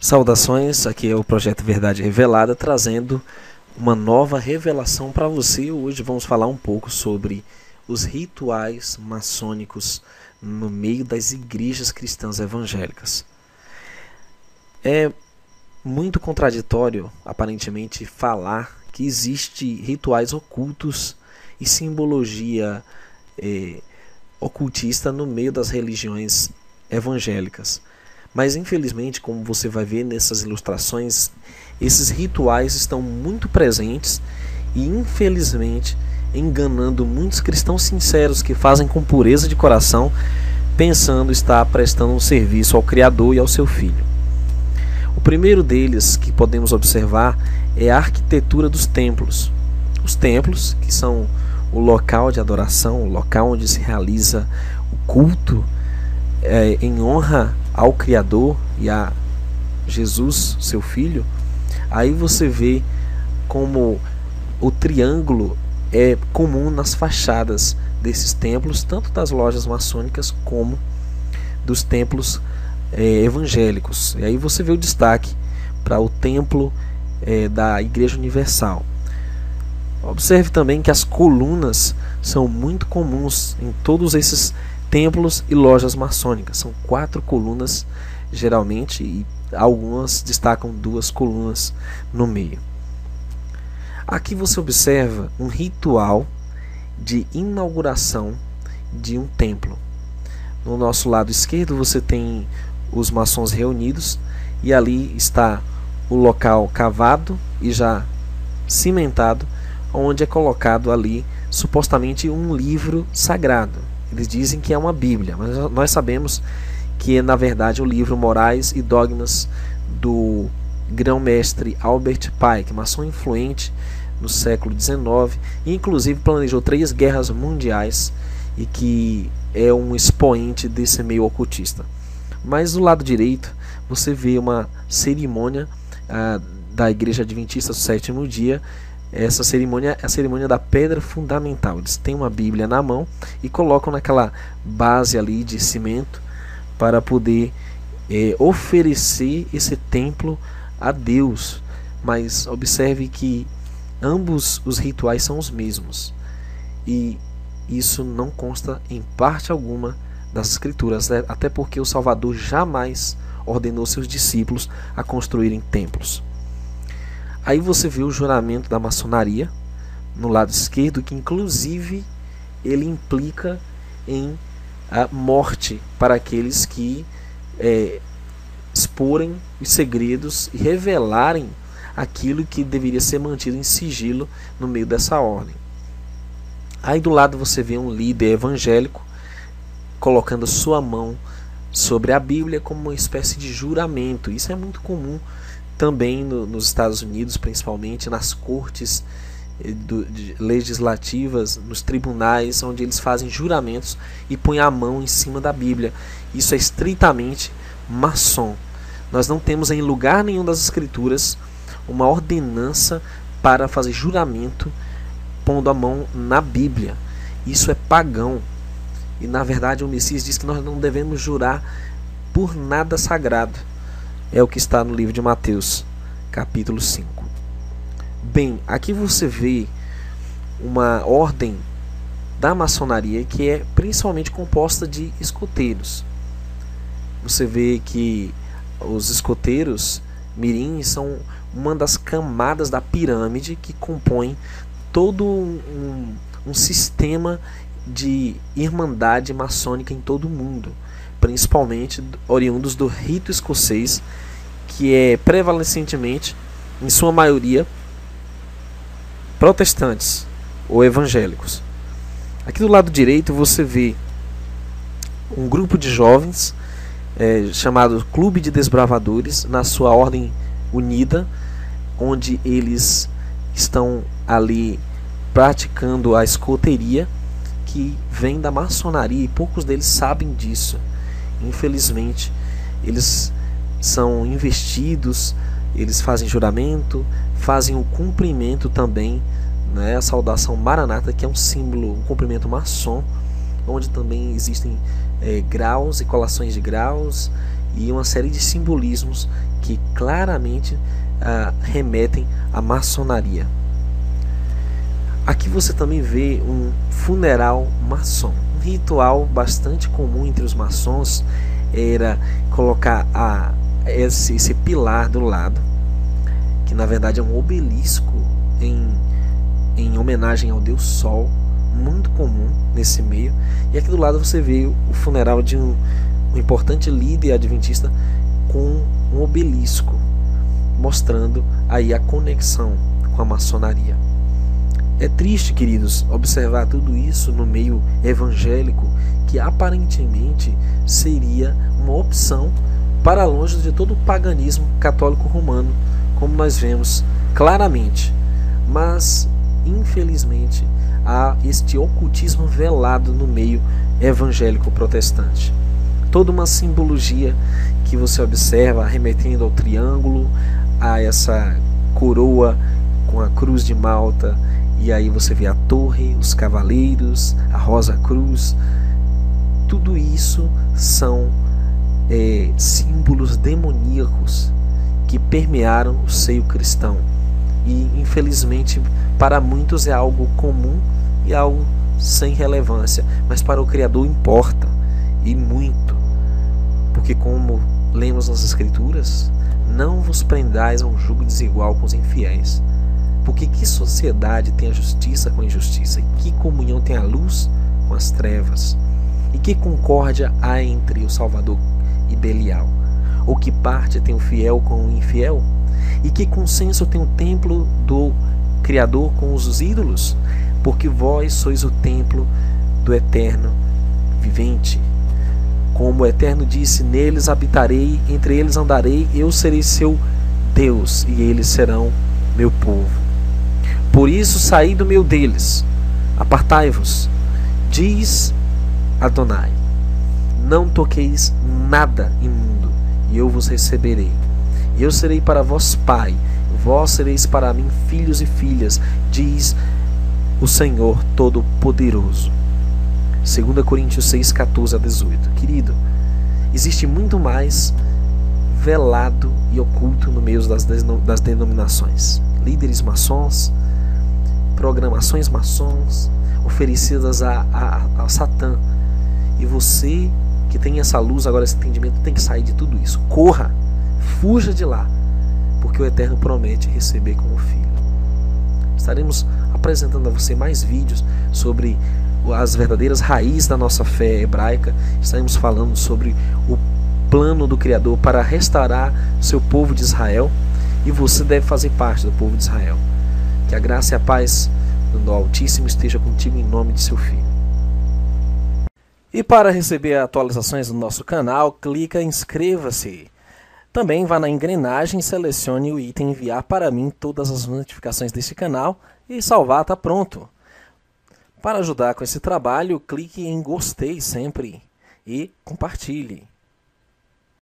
Saudações, aqui é o Projeto Verdade Revelada, trazendo uma nova revelação para você. Hoje vamos falar um pouco sobre os rituais maçônicos no meio das igrejas cristãs evangélicas. É muito contraditório, aparentemente, falar que existe rituais ocultos e simbologia ocultista no meio das religiões evangélicas. Mas infelizmente, como você vai ver nessas ilustrações, esses rituais estão muito presentes e infelizmente enganando muitos cristãos sinceros que fazem com pureza de coração, pensando estar prestando um serviço ao Criador e ao seu Filho. O primeiro deles que podemos observar é a arquitetura dos templos. Os templos, que são o local de adoração, o local onde se realiza o culto em honra ao Criador e a Jesus, seu Filho. Aí você vê como o triângulo é comum nas fachadas desses templos, tanto das lojas maçônicas como dos templos evangélicos. E aí você vê o destaque para o templo da Igreja Universal. Observe também que as colunas são muito comuns em todos esses templos e lojas maçônicas. São 4 colunas geralmente, e algumas destacam 2 colunas no meio. Aqui você observa um ritual de inauguração de um templo. No nosso lado esquerdo você tem os maçons reunidos, e ali está o local cavado e já cimentado, onde é colocado ali supostamente um livro sagrado. Eles dizem que é uma Bíblia, mas nós sabemos que é na verdade o livro Morais e Dogmas do grão-mestre Albert Pike, maçom influente no século XIX, e inclusive planejou 3 guerras mundiais, e que é um expoente desse meio ocultista. Mas do lado direito você vê uma cerimônia da Igreja Adventista do Sétimo Dia. Essa cerimônia é a cerimônia da pedra fundamental. Eles têm uma Bíblia na mão e colocam naquela base ali de cimento para poder oferecer esse templo a Deus. Mas observe que ambos os rituais são os mesmos, e isso não consta em parte alguma das Escrituras, até porque o Salvador jamais ordenou seus discípulos a construírem templos. Aí você vê o juramento da maçonaria no lado esquerdo, que inclusive ele implica em a morte para aqueles que exporem os segredos e revelarem aquilo que deveria ser mantido em sigilo no meio dessa ordem. Aí do lado você vê um líder evangélico colocando sua mão sobre a Bíblia como uma espécie de juramento. Isso é muito comum também nos Estados Unidos, principalmente nas cortes legislativas, nos tribunais, onde eles fazem juramentos e põem a mão em cima da Bíblia. Isso é estritamente maçom. Nós não temos em lugar nenhum das Escrituras uma ordenança para fazer juramento pondo a mão na Bíblia. Isso é pagão. E na verdade o Messias diz que nós não devemos jurar por nada sagrado. É o que está no livro de Mateus, capítulo 5. Bem, aqui você vê uma ordem da maçonaria que é principalmente composta de escoteiros. Você vê que os escoteiros mirins são uma das camadas da pirâmide que compõe todo um sistema de irmandade maçônica em todo o mundo, principalmente oriundos do rito escocês, que é prevalentemente, em sua maioria, protestantes ou evangélicos. Aqui do lado direito você vê um grupo de jovens chamado Clube de Desbravadores, na sua ordem unida, onde eles estão ali praticando a escoteria, que vem da maçonaria, e poucos deles sabem disso. Infelizmente, eles são investidos, eles fazem juramento, fazem o cumprimento também, né, a saudação Maranata, que é um símbolo, um cumprimento maçom, onde também existem graus e colações de graus, e uma série de simbolismos que claramente remetem à maçonaria. Aqui você também vê um funeral maçom. Um ritual bastante comum entre os maçons era colocar esse pilar do lado, que na verdade é um obelisco em homenagem ao deus Sol, muito comum nesse meio. E aqui do lado você vê o funeral de um importante líder adventista com um obelisco, mostrando aí a conexão com a maçonaria. É triste, queridos, observar tudo isso no meio evangélico, que aparentemente seria uma opção para longe de todo o paganismo católico romano, como nós vemos claramente. Mas, infelizmente, há este ocultismo velado no meio evangélico protestante. Toda uma simbologia que você observa remetendo ao triângulo, a essa coroa com a cruz de Malta, e aí você vê a torre, os cavaleiros, a rosa cruz. Tudo isso são símbolos demoníacos que permearam o seio cristão. E infelizmente para muitos é algo comum e algo sem relevância, mas para o Criador importa, e muito. Porque como lemos nas Escrituras, não vos prendais a um jugo desigual com os infiéis. Porque que sociedade tem a justiça com a injustiça? E que comunhão tem a luz com as trevas? E que concórdia há entre o Salvador e Belial? Ou que parte tem o fiel com o infiel? E que consenso tem o templo do Criador com os ídolos? Porque vós sois o templo do Eterno vivente. Como o Eterno disse, neles habitarei, entre eles andarei, eu serei seu Deus, e eles serão meu povo. Por isso saí do meio deles, apartai-vos, diz Adonai, não toqueis nada imundo, e eu vos receberei. E eu serei para vós pai, vós sereis para mim filhos e filhas, diz o Senhor Todo-Poderoso. 2 Coríntios 6, 14 a 18. Querido, existe muito mais velado e oculto no meio das denominações. Líderes maçons, programações maçons oferecidas a Satã. E você que tem essa luz, agora esse entendimento, tem que sair de tudo isso. Corra, fuja de lá, porque o Eterno promete receber como filho. Estaremos apresentando a você mais vídeos sobre as verdadeiras raízes da nossa fé hebraica. Estaremos falando sobre o plano do Criador para restaurar seu povo de Israel, e você deve fazer parte do povo de Israel. Que a graça e a paz do Altíssimo esteja contigo em nome de seu Filho. E para receber atualizações do nosso canal, clica em inscreva-se. Também vá na engrenagem e selecione o item enviar para mim todas as notificações deste canal e salvar está pronto. Para ajudar com esse trabalho, clique em gostei sempre e compartilhe.